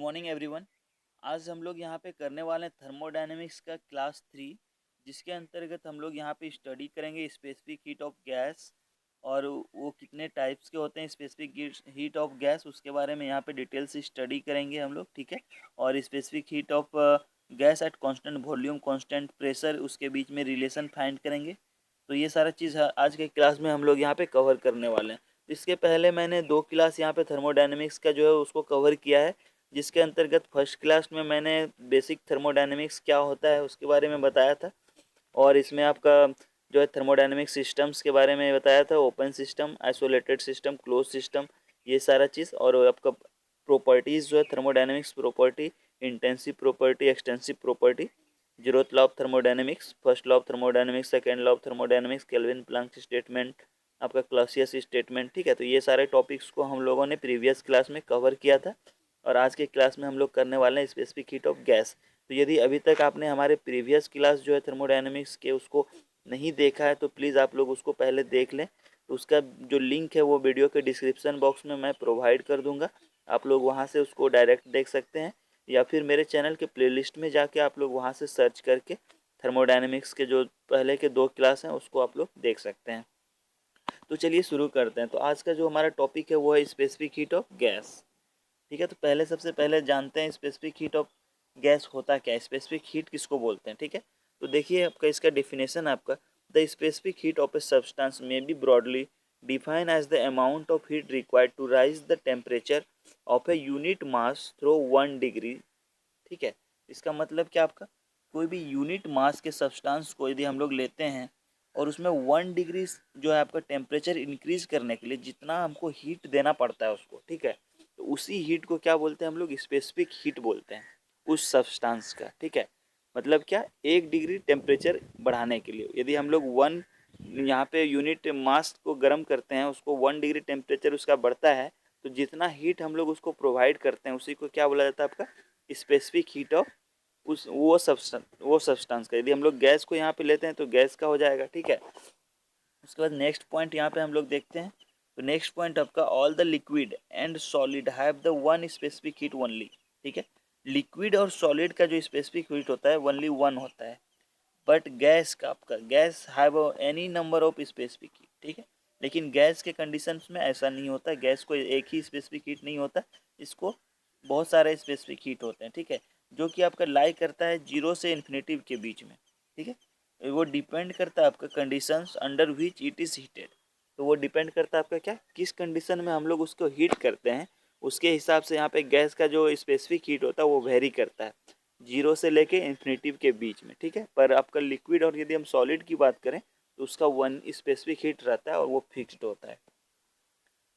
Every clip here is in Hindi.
Morning everyone. आज हम लोग यहाँ पे करने वाले हैं थर्मोडायनेमिक्स का क्लास 3, जिसके अंतर्गत हम लोग यहाँ पे स्टडी करेंगे स्पेसिफिक हीट ऑफ गैस और वो कितने टाइप्स के होते हैं स्पेसिफिक हीट ऑफ गैस, उसके बारे में यहाँ पे डिटेल से स्टडी करेंगे हम लोग। ठीक है। और specific heat of gas at constant volume constant pressure, उसके बीच में रिलेशन फाइंड करेंगे। तो ये सारा चीज़ आज के क्लास में हम लोग यहाँ पे कवर करने वाले हैं। इसके पहले मैंने 2 क्लास यहाँ पे थर्मोडायनेमिक्स का जो है उसको कवर किया है, जिसके अंतर्गत फर्स्ट क्लास में मैंने बेसिक थर्मोडायनेमिक्स क्या होता है उसके बारे में बताया था। और इसमें आपका जो है थर्मोडायनेमिक सिस्टम्स के बारे में बताया था, open system, isolated system, close system, ये सारा चीज़। और आपका प्रॉपर्टीज़ जो है thermodynamics property, intensive property, extensive property, zeroth law of thermodynamics, first law of thermodynamics, second law of thermodynamics, Kelvin Planck statement, आपका क्लासियस स्टेटमेंट। ठीक है। तो ये सारे टॉपिक्स को हम लोगों ने प्रीवियस क्लास में कवर किया था और आज के क्लास में हम लोग करने वाले हैं स्पेसिफिक हीट ऑफ गैस। तो यदि अभी तक आपने हमारे प्रीवियस क्लास जो है थर्मोडायनेमिक्स के उसको नहीं देखा है तो प्लीज़ आप लोग उसको पहले देख लें। तो उसका जो लिंक है वो वीडियो के डिस्क्रिप्शन बॉक्स में मैं प्रोवाइड कर दूंगा, आप लोग वहाँ से उसको डायरेक्ट देख सकते हैं, या फिर मेरे चैनल के प्लेलिस्ट में जाके आप लोग वहाँ से सर्च करके थर्मोडायनेमिक्स के जो पहले के 2 क्लास हैं उसको आप लोग देख सकते हैं। तो चलिए शुरू करते हैं। तो आज का जो हमारा टॉपिक है वो है स्पेसिफिक हीट ऑफ गैस। ठीक है। तो सबसे पहले जानते हैं स्पेसिफिक हीट ऑफ गैस होता क्या है, स्पेसिफिक हीट किसको बोलते हैं। ठीक है। तो देखिए आपका इसका डिफिनेशन आपका, the specific heat of a substance may be broadly define as the amount of heat required to raise the temperature of a unit mass through 1 degree. ठीक है। इसका मतलब क्या आपका, कोई भी यूनिट मास के सब्सटेंस को यदि हम लोग लेते हैं और उसमें 1 डिग्री जो है आपका टेम्परेचर इंक्रीज करने के लिए जितना हमको हीट देना पड़ता है उसको, ठीक है, तो उसी हीट को क्या बोलते हैं हम लोग, स्पेसिफिक हीट बोलते हैं उस सब्सटेंस का। ठीक है। मतलब क्या, 1 डिग्री टेम्परेचर बढ़ाने के लिए यदि हम लोग यहाँ पे यूनिट मास को गर्म करते हैं, उसको 1 डिग्री टेम्परेचर उसका बढ़ता है, तो जितना हीट हम लोग उसको प्रोवाइड करते हैं उसी को क्या बोला जाता है आपका, स्पेसिफिक हीट ऑफ उस वो सब्सटेंस का। यदि हम लोग गैस को यहाँ पे लेते हैं तो गैस का हो जाएगा। ठीक है। उसके बाद नेक्स्ट पॉइंट यहाँ पे हम लोग देखते हैं। तो नेक्स्ट पॉइंट आपका, all the liquid and solid have the one specific heat only. ठीक है। लिक्विड और सॉलिड का जो स्पेसिफिक हीट होता है ओनली वन होता है, बट गैस का आपका, guys have any number of specific heat. ठीक है। लेकिन गैस के कंडीशंस में ऐसा नहीं होता, गैस को एक ही स्पेसिफिक हीट नहीं होता, इसको बहुत सारे स्पेसिफिक हीट होते हैं। ठीक है। जो कि आपका लाई करता है 0 से इन्फिनेटिव के बीच में। ठीक है। वो डिपेंड करता है आपका conditions under which it is heated. तो वो डिपेंड करता है आपका क्या, किस कंडीशन में हम लोग उसको हीट करते हैं, उसके हिसाब से यहाँ पे गैस का जो स्पेसिफिक हीट होता है वो वेरी करता है 0 से लेके इन्फिनेटिव के बीच में। ठीक है। पर आपका लिक्विड और यदि हम सॉलिड की बात करें तो उसका वन स्पेसिफिक हीट रहता है और वो फिक्स्ड होता है।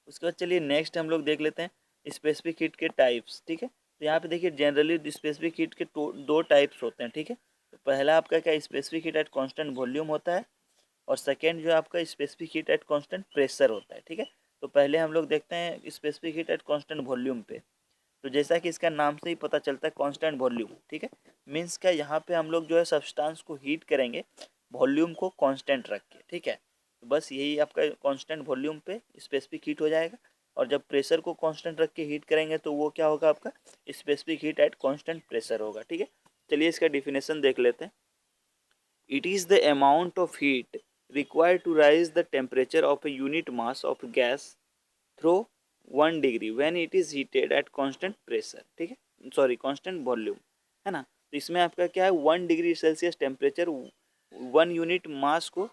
उसके बाद चलिए नेक्स्ट हम लोग देख लेते हैं स्पेसिफिक हीट के टाइप्स। ठीक है। तो यहाँ पे देखिए जनरली स्पेसिफिक हीट के 2 टाइप्स होते हैं। ठीक है। तो पहला आपका क्या, specific heat at constant volume होता है, और सेकेंड जो आपका specific heat at constant pressure होता है। ठीक है। तो पहले हम लोग देखते हैं specific heat at constant volume पे। तो जैसा कि इसका नाम से ही पता चलता है कांस्टेंट वॉल्यूम। ठीक है। मीन्स क्या, यहाँ पे हम लोग जो है सब्सटेंस को हीट करेंगे वॉल्यूम को कांस्टेंट रख के। ठीक है। तो बस यही आपका कांस्टेंट वॉल्यूम पे स्पेसिफिक हीट हो जाएगा, और जब प्रेशर को कांस्टेंट रख के हीट करेंगे तो वो क्या होगा आपका, specific heat at constant pressure होगा। ठीक है। चलिए इसका डिफिनेशन देख लेते हैं। It is the amount of heat required to rise the temperature of a unit mass of gas through 1 degree when it is heated at constant pressure। ठीक है, सॉरी कांस्टेंट वॉल्यूम, है ना। तो इसमें आपका क्या है, 1 degree Celsius temperature 1 unit mass को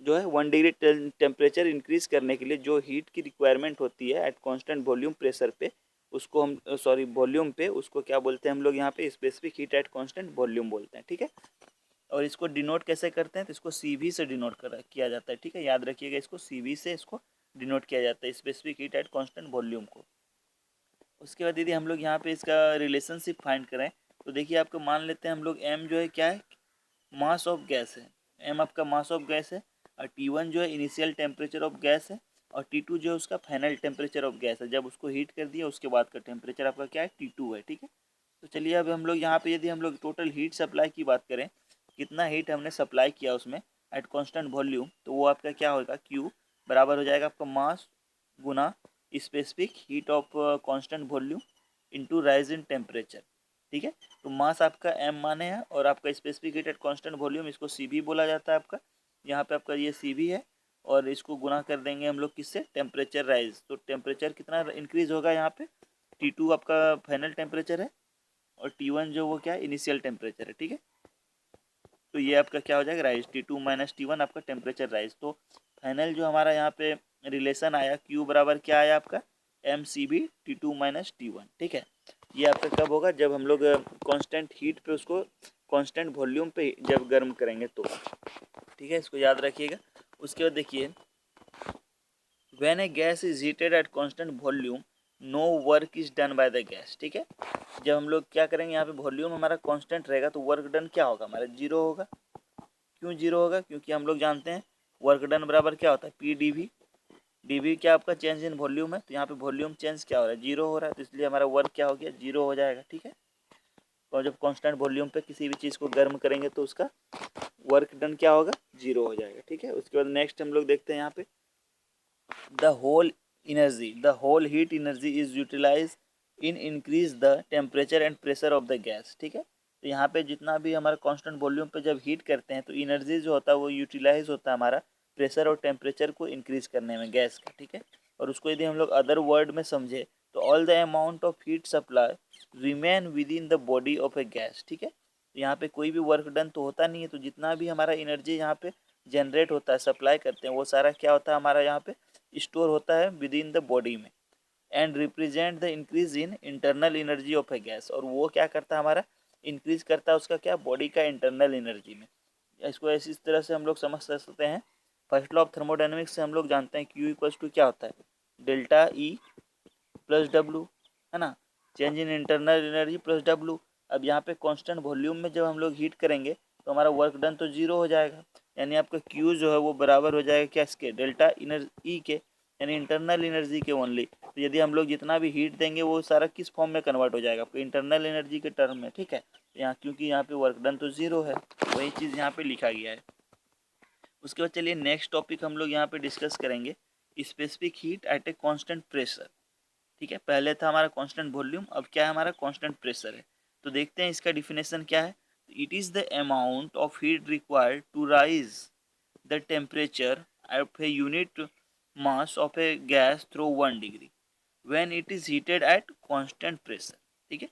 जो है 1 डिग्री टेम्परेचर इंक्रीज करने के लिए जो हीट की रिक्वायरमेंट होती है एट कांस्टेंट वॉल्यूम प्रेशर पे, उसको हम सॉरी वॉल्यूम पे, उसको क्या बोलते हैं हम लोग यहाँ पे, specific heat at constant volume बोलते हैं। ठीक है। और इसको डिनोट कैसे करते हैं, तो इसको CV से डिनोट किया जाता है। ठीक है। याद रखिएगा, इसको CV से इसको डिनोट किया जाता है, specific heat at constant volume को। उसके बाद यदि हम लोग यहाँ पे इसका रिलेशनशिप फाइंड करें तो देखिए, आपको मान लेते हैं हम लोग M जो है क्या है, मास ऑफ गैस है। M आपका मास ऑफ गैस है, और T1 जो है इनिशियल टेम्परेचर ऑफ गैस है, और T2 जो है उसका फाइनल टेम्परेचर ऑफ गैस है, जब उसको हीट कर दिया उसके बाद का टेम्परेचर आपका क्या है, T2 है। ठीक है। तो चलिए अब हम लोग यहाँ पे यदि हम लोग टोटल हीट सप्लाई की बात करें, कितना हीट हमने सप्लाई किया उसमें एट कांस्टेंट वॉल्यूम, तो वो आपका क्या होगा, Q बराबर हो जाएगा आपका मास गुना specific heat of constant volume. Into rise in temperature. ठीक है, तो मास आपका m माने है और आपका specific heat at constant volume, इसको Cv बोला जाता है आपका। यहाँ पे आपका ये Cv है और इसको गुना कर देंगे हम लोग किससे, टेम्परेचर राइज। तो टेम्परेचर कितना इंक्रीज होगा यहाँ पे, T2 आपका फाइनल टेम्परेचर है और T1 जो वो क्या है, इनिशियल टेम्परेचर है। ठीक है, तो ये आपका क्या हो जाएगा, राइज T2 माइनस T1 आपका टेम्परेचर राइज। तो फाइनल जो हमारा यहाँ पे रिलेशन आया Q बराबर क्या आया आपका, mCv T2 माइनस T1। ठीक है, ये आपका कब होगा, जब हम लोग कांस्टेंट हीट पे उसको कांस्टेंट वॉल्यूम पे जब गर्म करेंगे तो। ठीक है, इसको याद रखिएगा। उसके बाद देखिए, when a gas is heated at constant volume no work is done by the gas. ठीक है, जब हम लोग क्या करेंगे, यहाँ पे वॉल्यूम हमारा कांस्टेंट रहेगा तो वर्क डन क्या होगा, हमारा जीरो होगा। क्यों जीरो होगा, क्योंकि हम लोग जानते हैं वर्क डन बराबर क्या होता है, पी डीवी। डीवी क्या आपका चेंज इन वॉल्यूम है, तो यहाँ पे वॉल्यूम चेंज क्या हो रहा है, जीरो हो रहा है, तो इसलिए हमारा वर्क क्या हो गया, जीरो हो जाएगा। ठीक है, और जब कांस्टेंट वॉल्यूम पे किसी भी चीज़ को गर्म करेंगे तो उसका वर्क डन क्या होगा, जीरो हो जाएगा। ठीक है, उसके बाद नेक्स्ट हम लोग देखते हैं यहाँ पे, the whole heat energy is utilized in increase the temperature and pressure of the gas। ठीक है, तो यहाँ पे जितना भी हमारा कांस्टेंट वॉल्यूम पे जब हीट करते हैं तो एनर्जी जो होता है वो यूटिलाइज होता है हमारा प्रेशर और टेम्परेचर को इंक्रीज करने में गैस का। ठीक है, और उसको यदि हम लोग अदर वर्ड में समझे तो all the amount of heat supply remain with in the body of a gas. ठीक है, तो यहाँ पे कोई भी वर्क डन तो होता नहीं है, तो जितना भी हमारा एनर्जी यहाँ पे जनरेट होता है, सप्लाई करते हैं, वो सारा क्या होता है हमारा यहाँ पे स्टोर होता है विद इन द बॉडी में, and represent the increase in internal energy of a gas. और वो क्या करता है हमारा, इंक्रीज करता है उसका क्या, बॉडी का इंटरनल एनर्जी में। इसको ऐसी इस तरह से हम लोग समझ सकते हैं। फर्स्ट लॉ ऑफ थर्मोडायनेमिक्स से हम लोग जानते हैं Q इक्वल्स टू क्या होता है, डेल्टा E प्लस डब्लू, है ना, change in internal energy plus W. अब यहाँ पे कांस्टेंट वॉल्यूम में जब हम लोग हीट करेंगे तो हमारा वर्क डन तो जीरो हो जाएगा, यानी आपका Q जो है वो बराबर हो जाएगा क्या, इसके डेल्टा ई के, यानी इंटरनल एनर्जी के ओनली। तो यदि हम लोग जितना भी हीट देंगे वो सारा किस फॉर्म में कन्वर्ट हो जाएगा, आपको इंटरनल एनर्जी के टर्म में। ठीक है, यहाँ क्योंकि यहाँ पे वर्क डन तो जीरो है, वही चीज़ यहाँ पे लिखा गया है। उसके बाद चलिए नेक्स्ट टॉपिक हम लोग यहाँ पे डिस्कस करेंगे, specific heat eight a constant pressure. ठीक है, पहले था हमारा कांस्टेंट वॉल्यूम, अब क्या है हमारा कांस्टेंट प्रेशर है। तो देखते हैं इसका डिफिनेशन क्या है। It is the amount of heat required to raise the temperature of a unit mass of a gas through 1 degree when it is heated at constant pressure. ठीक है,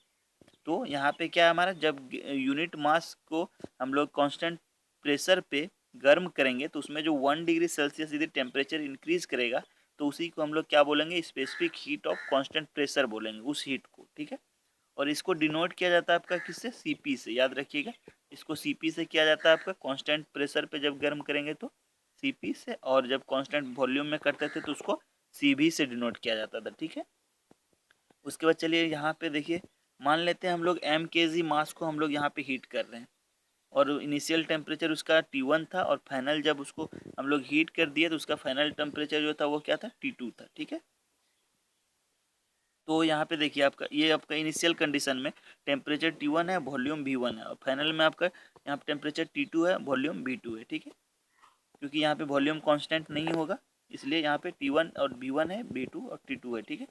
तो यहाँ पे क्या है हमारा, जब यूनिट मास को हम लोग कांस्टेंट प्रेशर पे गर्म करेंगे तो उसमें जो 1 डिग्री सेल्सियस यदि टेम्परेचर इंक्रीज करेगा तो उसी को हम लोग क्या बोलेंगे, specific heat of constant pressure बोलेंगे उस हीट को। ठीक है, और इसको डिनोट किया जाता है आपका किससे, Cp से, याद रखिएगा। इसको Cp से किया जाता है आपका कांस्टेंट प्रेशर पे जब गर्म करेंगे तो Cp से, और जब कांस्टेंट वॉल्यूम में करते थे तो उसको Cv से डिनोट किया जाता था। ठीक है, उसके बाद चलिए यहाँ पे देखिए, मान लेते हैं हम लोग mkg मास को हम लोग यहाँ पे हीट कर रहे हैं और इनिशियल टेम्परेचर उसका T1 था और फाइनल जब उसको हम लोग हीट कर दिए तो उसका फाइनल टेम्परेचर जो था वो क्या था, T2 था। ठीक है, तो यहाँ पे देखिए आपका ये आपका इनिशियल कंडीशन में टेम्परेचर T1 है, वॉल्यूम V1 है, और फाइनल में आपका यहाँ पे टेम्परेचर T2 है, वॉल्यूम V2 है। ठीक है, क्योंकि यहाँ पे वॉल्यूम कांस्टेंट नहीं होगा इसलिए यहाँ पे T1 और V1 है, V2 और T2 है। ठीक है,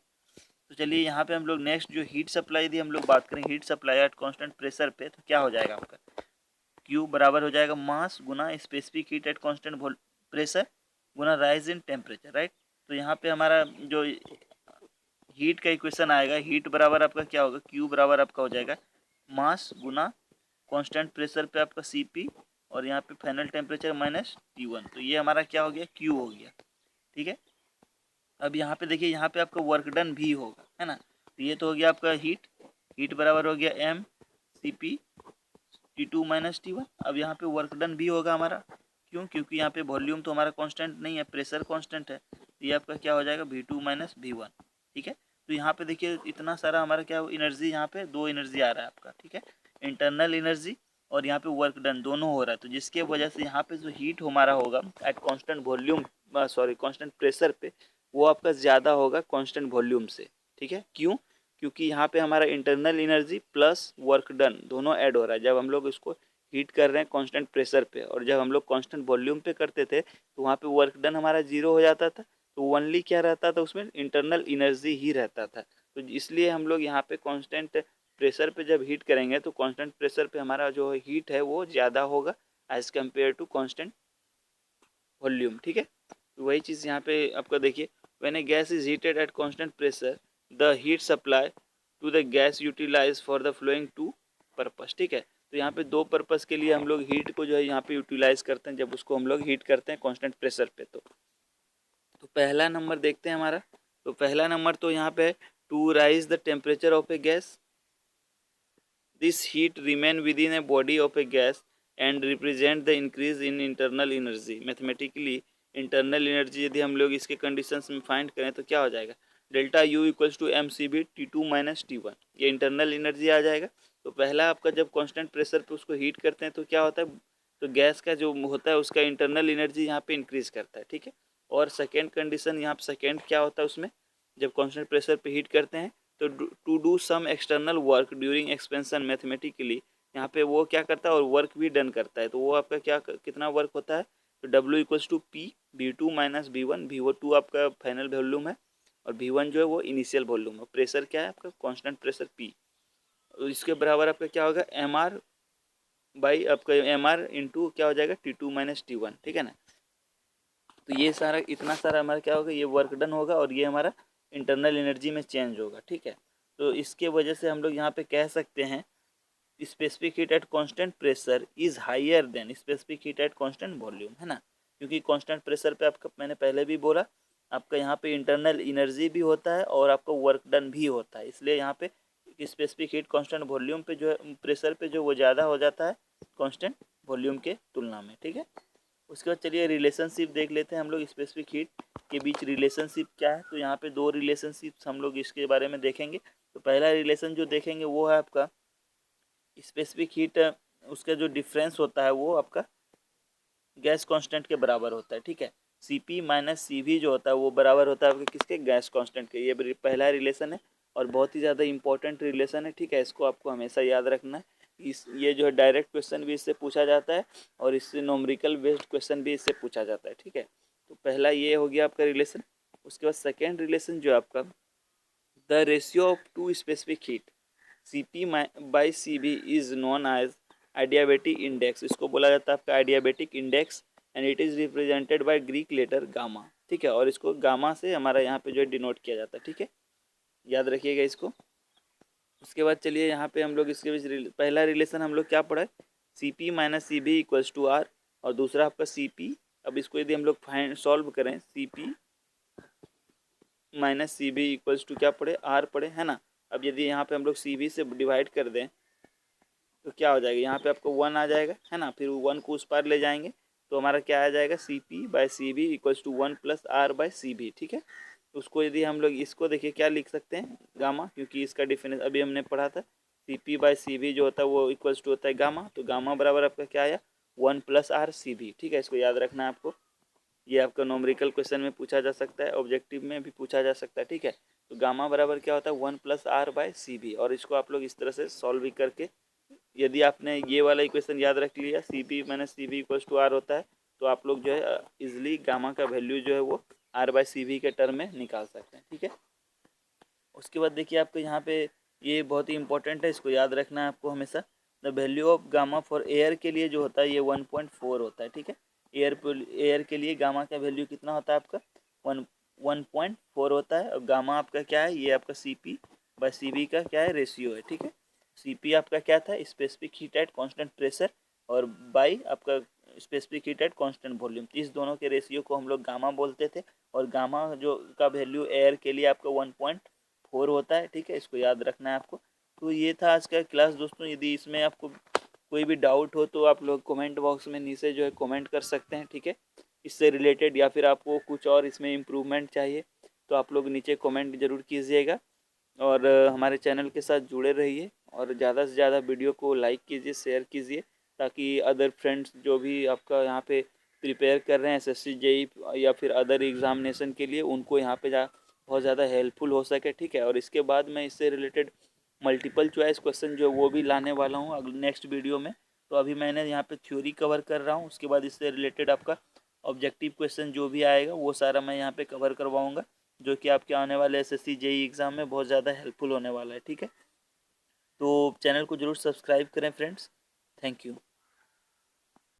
तो चलिए यहाँ पे हम लोग नेक्स्ट जो हीट सप्लाई दी हम लोग बात करें, heat supply eight constant pressure पे, तो क्या हो जाएगा आपका, Q बराबर हो जाएगा मास गुना specific heat at constant pressure गुना राइज इन टेम्परेचर। राइट, तो यहाँ पे हमारा जो हीट का इक्वेशन आएगा, हीट बराबर आपका क्या होगा, Q बराबर आपका हो जाएगा मास गुना कांस्टेंट प्रेशर पे आपका Cp और यहाँ पे फाइनल टेम्परेचर माइनस T1। तो ये हमारा क्या हो गया, Q हो गया। ठीक है, अब यहाँ पे देखिए, यहाँ पे आपका वर्क डन भी होगा, है ना, तो ये तो हो गया आपका हीट, हीट बराबर हो गया m Cp T2 minus T1। अब यहाँ पे वर्क डन भी होगा हमारा, क्यों, क्योंकि यहाँ पे वॉल्यूम तो हमारा कांस्टेंट नहीं है, प्रेशर कांस्टेंट है, तो ये आपका क्या हो जाएगा V2 माइनस V1। ठीक है, तो यहाँ पे देखिए इतना सारा हमारा क्या एनर्जी, यहाँ पे दो एनर्जी आ रहा है आपका। ठीक है, इंटरनल एनर्जी और यहाँ पे वर्क डन दोनों हो रहा है, तो जिसके वजह से यहाँ पे जो हीट हमारा होगा eight constant volume, sorry constant pressure पे, वो आपका ज़्यादा होगा कांस्टेंट वॉल्यूम से। ठीक है, क्यों, क्योंकि यहाँ पे हमारा internal energy plus work done दोनों ऐड हो रहा है जब हम लोग इसको हीट कर रहे हैं कांस्टेंट प्रेशर पे, और जब हम लोग कांस्टेंट वॉल्यूम पे करते थे तो वहाँ पे वर्क डन हमारा जीरो हो जाता था, तो ओनली क्या रहता था उसमें, इंटरनल एनर्जी ही रहता था। तो इसलिए हम लोग यहाँ पे कांस्टेंट प्रेशर पे जब हीट करेंगे तो कांस्टेंट प्रेशर पे हमारा जो हीट है वो ज़्यादा होगा as compare to constant volume. ठीक है, तो वही चीज़ यहाँ पे आपका देखिए, when a gas is heated at constant pressure the heat supply to the gas utilize for the flowing to purpose. ठीक है, तो यहाँ पे दो पर्पस के लिए हम लोग हीट को जो है यहाँ पे यूटिलाइज करते हैं जब उसको हम लोग हीट करते हैं कांस्टेंट प्रेशर पे। तो पहला नंबर देखते हैं हमारा, तो पहला नंबर तो यहाँ पे to raise the temperature of a gas, this heat remain with in a body of a gas and represent the increase in internal energy. Mathematically internal energy यदि हम लोग इसके कंडीशंस में फाइंड करें तो क्या हो जाएगा, delta U equals to M C B T two minus T one, ये इंटरनल एनर्जी आ जाएगा। तो पहला आपका जब कांस्टेंट प्रेशर पे उसको हीट करते हैं तो क्या होता है, तो गैस का जो होता है उसका इंटरनल एनर्जी यहाँ पे इंक्रीज करता है। ठीक है, और सेकेंड कंडीशन यहाँ पे सेकेंड क्या होता है उसमें, जब कांस्टेंट प्रेशर पे हीट करते हैं तो to do some external work during expansion mathematically, यहाँ पे वो क्या करता है और वर्क भी डन करता है। तो वो आपका क्या कितना वर्क होता है, तो W equals to P V two minus V one, V वो टू आपका फाइनल वॉल्यूम है और वी वन जो है वो इनिशियल वॉल्यूम है। प्रेशर क्या है आपका, कांस्टेंट प्रेशर P, इसके बराबर आपका क्या होगा एम आर बाई आपका एम आर इंटू क्या हो जाएगा T two minus T one. ठीक है ना, तो ये सारा इतना सारा हमारा क्या होगा, ये वर्क डन होगा और ये हमारा इंटरनल एनर्जी में चेंज होगा। ठीक है, तो इसके वजह से हम लोग यहाँ पे कह सकते हैं specific heat at constant pressure is higher then specific heat at constant volume, है ना, क्योंकि कांस्टेंट प्रेशर पे आपका मैंने पहले भी बोला आपका यहाँ पे इंटरनल एनर्जी भी होता है और आपका वर्क डन भी होता है, इसलिए यहाँ पे स्पेसिफिक हीट कांस्टेंट वॉल्यूम पे जो है प्रेशर पे जो वो ज़्यादा हो जाता है कांस्टेंट वॉल्यूम के तुलना में। ठीक है, उसके बाद चलिए रिलेशनशिप देख लेते हैं हम लोग, स्पेसिफिक हीट के बीच रिलेशनशिप क्या है। तो यहाँ पे दो रिलेशनशिप हम लोग इसके बारे में देखेंगे। तो पहला रिलेशन जो देखेंगे वो है आपका स्पेसिफिक हीट, उसका जो डिफरेंस होता है वो आपका गैस कांस्टेंट के बराबर होता है। ठीक है, C P minus C V जो होता है वो बराबर होता है आपके किसके, गैस कांस्टेंट के। ये पहला रिलेशन है और बहुत ही ज़्यादा इंपॉर्टेंट रिलेशन है। ठीक है, इसको आपको हमेशा याद रखना है। ये जो है डायरेक्ट क्वेश्चन भी इससे पूछा जाता है और इससे नोमरिकल बेस्ड क्वेश्चन भी इससे पूछा जाता है। ठीक है, तो पहला ये हो गया आपका रिलेशन। उसके बाद सेकेंड रिलेशन जो है आपका the ratio of two specific heat C P by C B is known as adiabatic index, इसको बोला जाता है आपका adiabatic index and it is represented by Greek letter gamma. ठीक है, और इसको गामा से हमारा यहाँ पे जो है डिनोट किया जाता है। ठीक है, याद रखिएगा इसको। उसके बाद चलिए यहाँ पे हम लोग इसके बीच पहला रिलेशन हम लोग क्या पढ़ा है, C P minus C B equals to R, और दूसरा आपका सी पी, अब इसको यदि हम लोग फाइंड सॉल्व करें C P minus C B equals to क्या पढ़े, आर पढ़े, है ना। अब यदि यहाँ पे हम लोग सी बी से डिवाइड कर दें तो क्या हो जाएगा, यहाँ पे आपको वन आ जाएगा, है ना, फिर वन को उस पार ले जाएंगे तो हमारा क्या आ जाएगा C P by C B equals to one plus R by C B. ठीक है, तो उसको यदि हम लोग इसको देखिए क्या लिख सकते हैं, गामा, क्योंकि इसका डिफरेंस अभी हमने पढ़ा था C P by C B जो होता है वो इक्वल्स टू होता है गामा, तो गामा बराबर आपका क्या आया one plus R C B. ठीक है, इसको याद रखना है आपको, ये आपका नोमरिकल क्वेश्चन में पूछा जा सकता है, ऑब्जेक्टिव में भी पूछा जा सकता है। ठीक है, तो गामा बराबर क्या होता है one plus R by C B, और इसको आप लोग इस तरह से सॉल्व भी करके यदि आपने ये वाला इक्वेशन याद रख लिया C P minus C B equals to R होता है, तो आप लोग जो है इजिली गामा का वैल्यू जो है वो आर बाय सी बी के टर्म में निकाल सकते हैं। ठीक है, उसके बाद देखिए आपको यहाँ पे ये बहुत ही इंपॉर्टेंट है, इसको याद रखना है आपको हमेशा। The value of gamma for air के लिए जो होता है ये 1.4 होता है। ठीक है, एयर के लिए गामा का वैल्यू कितना होता है आपका 1.4 होता है, और गामा आपका क्या है, ये आपका C P by C B का क्या है रेशियो है। ठीक है, सी पी आपका क्या था specific heat at constant pressure, और बाई आपका specific heat at constant volume, इस दोनों के रेशियो को हम लोग गामा बोलते थे, और गामा जो का वैल्यू एयर के लिए आपका 1.4 होता है। ठीक है, इसको याद रखना है आपको। तो ये था आज का क्लास दोस्तों, यदि इसमें आपको कोई भी डाउट हो तो आप लोग कमेंट बॉक्स में नीचे जो है कमेंट कर सकते हैं। ठीक है, इससे रिलेटेड या फिर आपको कुछ और इसमें इम्प्रूवमेंट चाहिए तो आप लोग नीचे कमेंट ज़रूर कीजिएगा, और हमारे चैनल के साथ जुड़े रहिए, और ज़्यादा से ज़्यादा वीडियो को लाइक कीजिए, शेयर कीजिए, ताकि अदर फ्रेंड्स जो भी आपका यहाँ पे प्रिपेयर कर रहे हैं एसएससी जेई या फिर अदर एग्जामिनेशन के लिए, उनको यहाँ पे बहुत ज़्यादा हेल्पफुल हो सके। ठीक है, और इसके बाद मैं इससे रिलेटेड मल्टीपल चॉइस क्वेश्चन जो वो भी लाने वाला हूँ अगले नेक्स्ट वीडियो में। तो अभी मैंने यहाँ पे थ्योरी कवर कर रहा हूँ, उसके बाद इससे रिलेटेड आपका ऑब्जेक्टिव क्वेश्चन जो भी आएगा वो सारा मैं यहाँ पे कवर करवाऊँगा। जो कि आपके आने वाले एसएससी जेई एग्ज़ाम में बहुत ज़्यादा हेल्पफुल होने वाला है। ठीक है, तो चैनल को ज़रूर सब्सक्राइब करें फ्रेंड्स। Thank you.